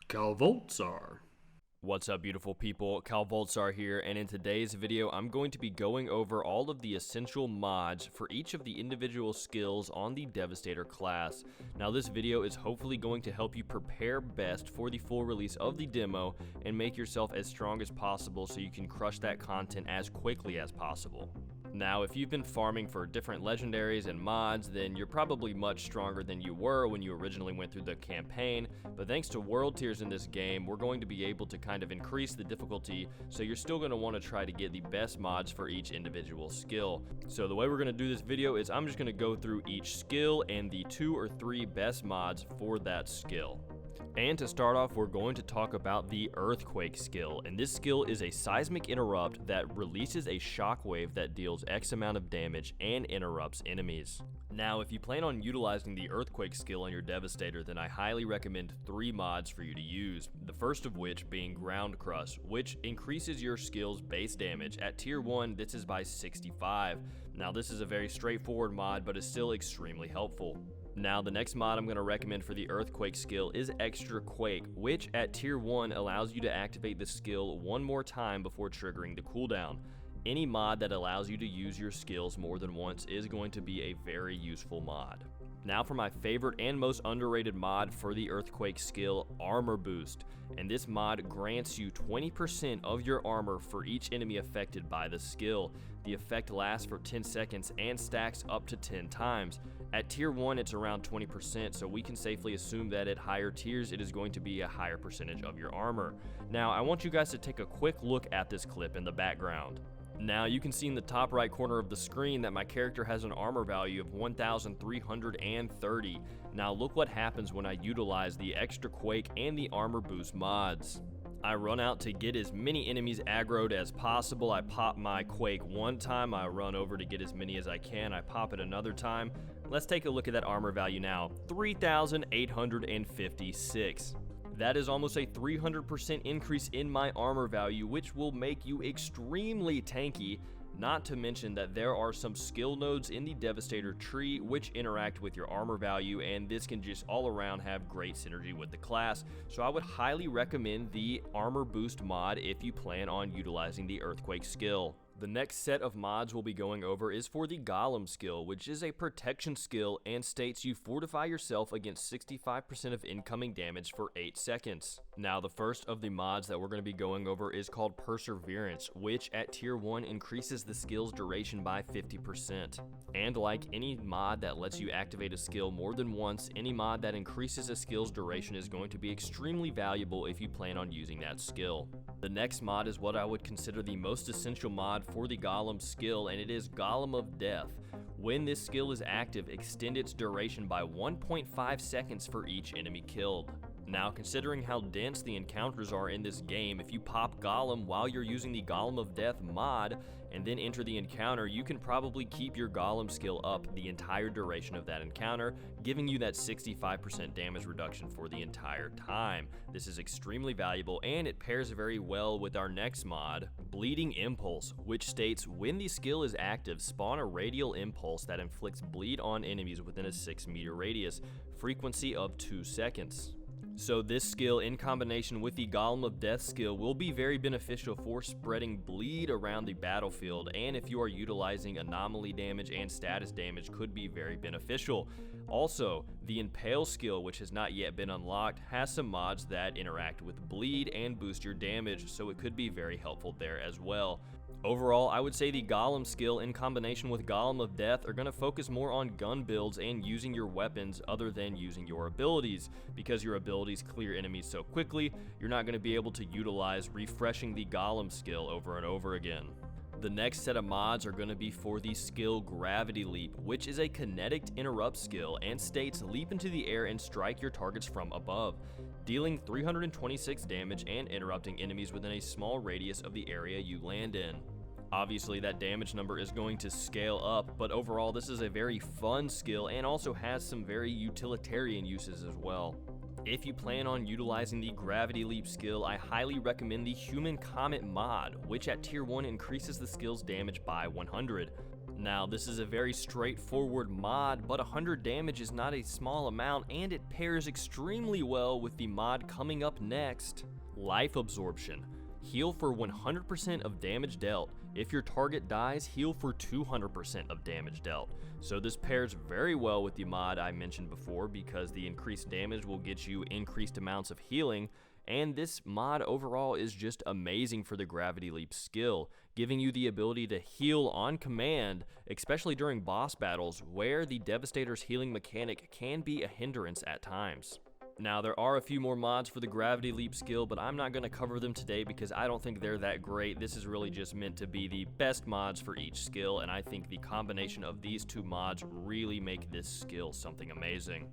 Calvoltsar. What's up, beautiful people? Calvoltsar here, and in today's video I'm going to be going over all of the essential mods for each of the individual skills on the Devastator class. Now this video is hopefully going to help you prepare best for the full release of the demo and make yourself as strong as possible so you can crush that content as quickly as possible. Now, if you've been farming for different legendaries and mods, then you're probably much stronger than you were when you originally went through the campaign, but thanks to world tiers in this game, we're going to be able to kind of increase the difficulty, so you're still going to want to try to get the best mods for each individual skill. So the way we're going to do this video is I'm just going to go through each skill and the 2 or 3 best mods for that skill. And to start off, we're going to talk about the Earthquake skill, and this skill is a seismic interrupt that releases a shockwave that deals X amount of damage and interrupts enemies. Now, if you plan on utilizing the Earthquake skill on your Devastator, then I highly recommend 3 mods for you to use, the first of which being Ground Crush, which increases your skill's base damage. At tier 1, this is by 65. Now, this is a very straightforward mod, but is still extremely helpful. Now, the next mod I'm going to recommend for the Earthquake skill is Extra Quake, which at tier 1 allows you to activate the skill one more time before triggering the cooldown. Any mod that allows you to use your skills more than once is going to be a very useful mod. Now for my favorite and most underrated mod for the Earthquake skill, Armor Boost. And this mod grants you 20% of your armor for each enemy affected by the skill. The effect lasts for 10 seconds and stacks up to 10 times. At tier 1 it's around 20%, so we can safely assume that at higher tiers it is going to be a higher percentage of your armor. Now I want you guys to take a quick look at this clip in the background. Now you can see in the top right corner of the screen that my character has an armor value of 1,330. Now look what happens when I utilize the Extra Quake and the Armor Boost mods. I run out to get as many enemies aggroed as possible. I pop my Quake one time, I run over to get as many as I can, I pop it another time. Let's take a look at that armor value now, 3,856. That is almost a 300% increase in my armor value, which will make you extremely tanky. Not to mention that there are some skill nodes in the Devastator tree which interact with your armor value, and this can just all around have great synergy with the class. So I would highly recommend the Armor Boost mod if you plan on utilizing the Earthquake skill. The next set of mods we'll be going over is for the Golem skill, which is a protection skill and states you fortify yourself against 65% of incoming damage for 8 seconds. Now the first of the mods that we're going to be going over is called Perseverance, which at tier 1 increases the skill's duration by 50%. And like any mod that lets you activate a skill more than once, any mod that increases a skill's duration is going to be extremely valuable if you plan on using that skill. The next mod is what I would consider the most essential mod for the Golem skill, and it is Golem of Death. When this skill is active, extend its duration by 1.5 seconds for each enemy killed. Now, considering how dense the encounters are in this game, if you pop Golem while you're using the Golem of Death mod and then enter the encounter, you can probably keep your Golem skill up the entire duration of that encounter, giving you that 65% damage reduction for the entire time. This is extremely valuable, and it pairs very well with our next mod, Bleeding Impulse, which states when the skill is active, spawn a radial impulse that inflicts bleed on enemies within a 6-meter radius, frequency of 2 seconds. So this skill in combination with the Golem of Death skill will be very beneficial for spreading bleed around the battlefield, and if you are utilizing anomaly damage and status damage, could be very beneficial. Also, the Impale skill, which has not yet been unlocked, has some mods that interact with bleed and boost your damage, so it could be very helpful there as well. Overall, I would say the Golem skill in combination with Golem of Death are going to focus more on gun builds and using your weapons other than using your abilities. Because your abilities clear enemies so quickly, you're not going to be able to utilize refreshing the Golem skill over and over again. The next set of mods are going to be for the skill Gravity Leap, which is a kinetic interrupt skill and states leap into the air and strike your targets from above, dealing 326 damage and interrupting enemies within a small radius of the area you land in. Obviously that damage number is going to scale up, but overall this is a very fun skill and also has some very utilitarian uses as well. If you plan on utilizing the Gravity Leap skill, I highly recommend the Human Comet mod, which at tier 1 increases the skill's damage by 100. Now, this is a very straightforward mod, but 100 damage is not a small amount, and it pairs extremely well with the mod coming up next. Life Absorption. Heal for 100% of damage dealt. If your target dies, heal for 200% of damage dealt. So this pairs very well with the mod I mentioned before, because the increased damage will get you increased amounts of healing, and this mod overall is just amazing for the Gravity Leap skill, giving you the ability to heal on command, especially during boss battles, where the Devastator's healing mechanic can be a hindrance at times. Now, there are a few more mods for the Gravity Leap skill, but I'm not going to cover them today because I don't think they're that great. This is really just meant to be the best mods for each skill, and I think the combination of these two mods really make this skill something amazing.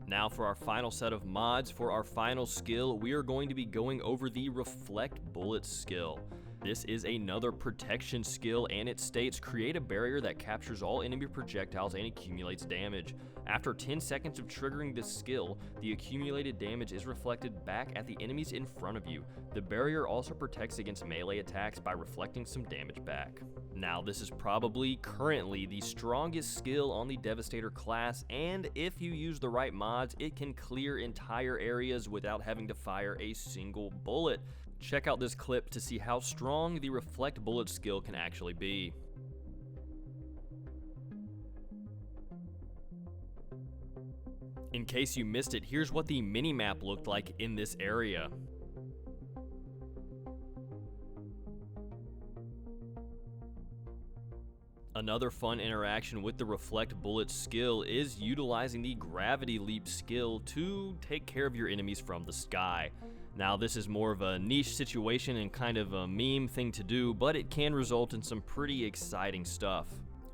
Now for our final set of mods, for our final skill, we are going to be going over the Reflect Bullets skill. This is another protection skill, and it states, create a barrier that captures all enemy projectiles and accumulates damage. After 10 seconds of triggering this skill, the accumulated damage is reflected back at the enemies in front of you. The barrier also protects against melee attacks by reflecting some damage back. Now, this is probably currently the strongest skill on the Devastator class, and if you use the right mods, it can clear entire areas without having to fire a single bullet. Check out this clip to see how strong the Reflect Bullet skill can actually be. In case you missed it, here's what the minimap looked like in this area. Another fun interaction with the Reflect Bullet skill is utilizing the Gravity Leap skill to take care of your enemies from the sky. Now, this is more of a niche situation and kind of a meme thing to do, but it can result in some pretty exciting stuff.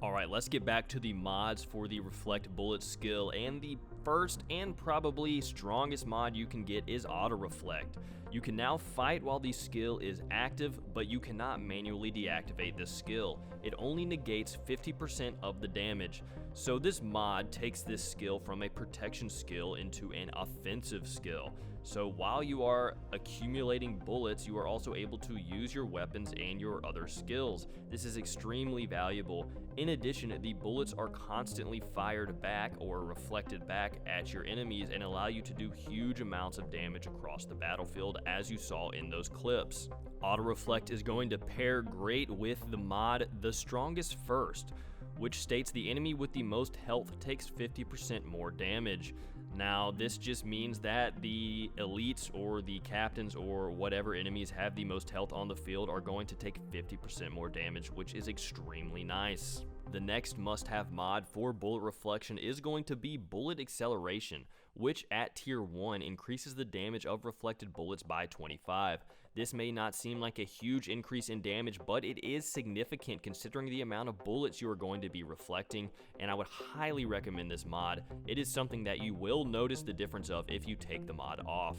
Alright, let's get back to the mods for the Reflect Bullet skill, and the first and probably strongest mod you can get is Auto Reflect. You can now fight while the skill is active, but you cannot manually deactivate this skill. It only negates 50% of the damage. So this mod takes this skill from a protection skill into an offensive skill. So while you are accumulating bullets, you are also able to use your weapons and your other skills. This is extremely valuable. In addition, the bullets are constantly fired back or reflected back at your enemies and allow you to do huge amounts of damage across the battlefield, as you saw in those clips. Auto Reflect is going to pair great with the mod The Strongest First, which states the enemy with the most health takes 50% more damage. Now, this just means that the elites or the captains or whatever enemies have the most health on the field are going to take 50% more damage, which is extremely nice. The next must-have mod for Bullet Reflection is going to be Bullet Acceleration, which at tier 1 increases the damage of reflected bullets by 25. This may not seem like a huge increase in damage, but it is significant considering the amount of bullets you are going to be reflecting, and I would highly recommend this mod. It is something that you will notice the difference of if you take the mod off.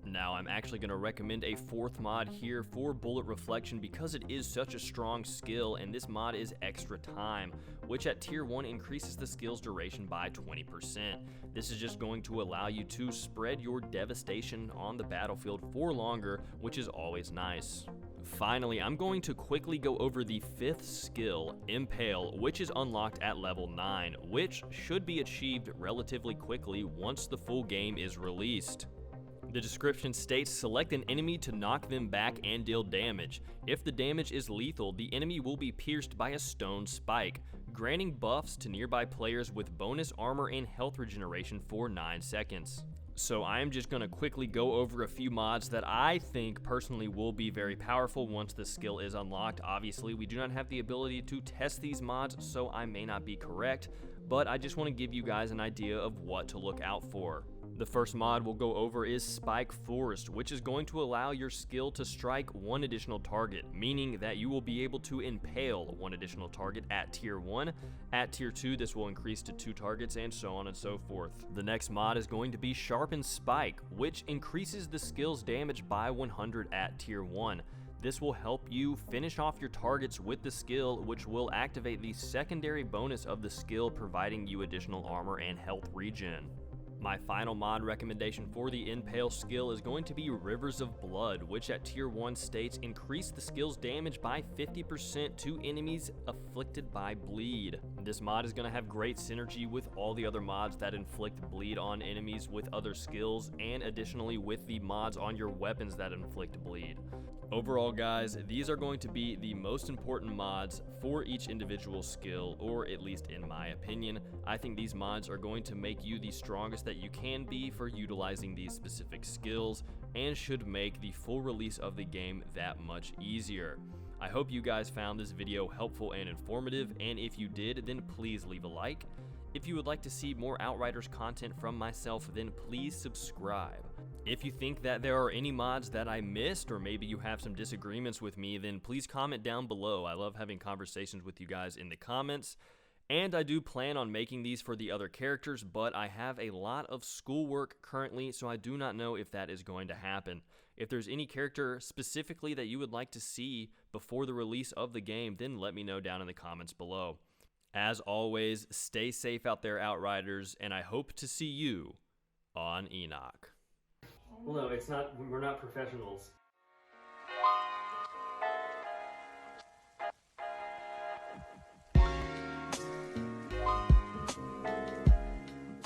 Now, I'm actually going to recommend a fourth mod here for Bullet Reflection because it is such a strong skill, and this mod is Extra Time, which at tier 1 increases the skill's duration by 20%. This is just going to allow you to spread your devastation on the battlefield for longer, which is always nice. Finally, I'm going to quickly go over the fifth skill, Impale, which is unlocked at level 9, which should be achieved relatively quickly once the full game is released. The description states, select an enemy to knock them back and deal damage. If the damage is lethal, the enemy will be pierced by a stone spike, granting buffs to nearby players with bonus armor and health regeneration for 9 seconds. So I'm just going to quickly go over a few mods that I think personally will be very powerful once the skill is unlocked. Obviously, we do not have the ability to test these mods, so I may not be correct, but I just want to give you guys an idea of what to look out for. The first mod we'll go over is Spike Forest, which is going to allow your skill to strike one additional target, meaning that you will be able to impale one additional target at tier 1. At tier 2, this will increase to 2 targets, and so on and so forth. The next mod is going to be Sharpened Spike, which increases the skill's damage by 100 at tier 1. This will help you finish off your targets with the skill, which will activate the secondary bonus of the skill, providing you additional armor and health regen. My final mod recommendation for the Impale skill is going to be Rivers of Blood, which at tier 1 states increase the skill's damage by 50% to enemies afflicted by bleed. This mod is going to have great synergy with all the other mods that inflict bleed on enemies with other skills, and additionally with the mods on your weapons that inflict bleed. Overall, guys, these are going to be the most important mods for each individual skill, or at least in my opinion. I think these mods are going to make you the strongest that you can be for utilizing these specific skills, and should make the full release of the game that much easier. I hope you guys found this video helpful and informative, and if you did, then please leave a like. If you would like to see more Outriders content from myself, then please subscribe. If you think that there are any mods that I missed, or maybe you have some disagreements with me, then please comment down below. I love having conversations with you guys in the comments. And I do plan on making these for the other characters, but I have a lot of schoolwork currently, so I do not know if that is going to happen. If there's any character specifically that you would like to see before the release of the game, then let me know down in the comments below. As always, stay safe out there, Outriders, and I hope to see you on Enoch. Well, no, it's not. We're not professionals.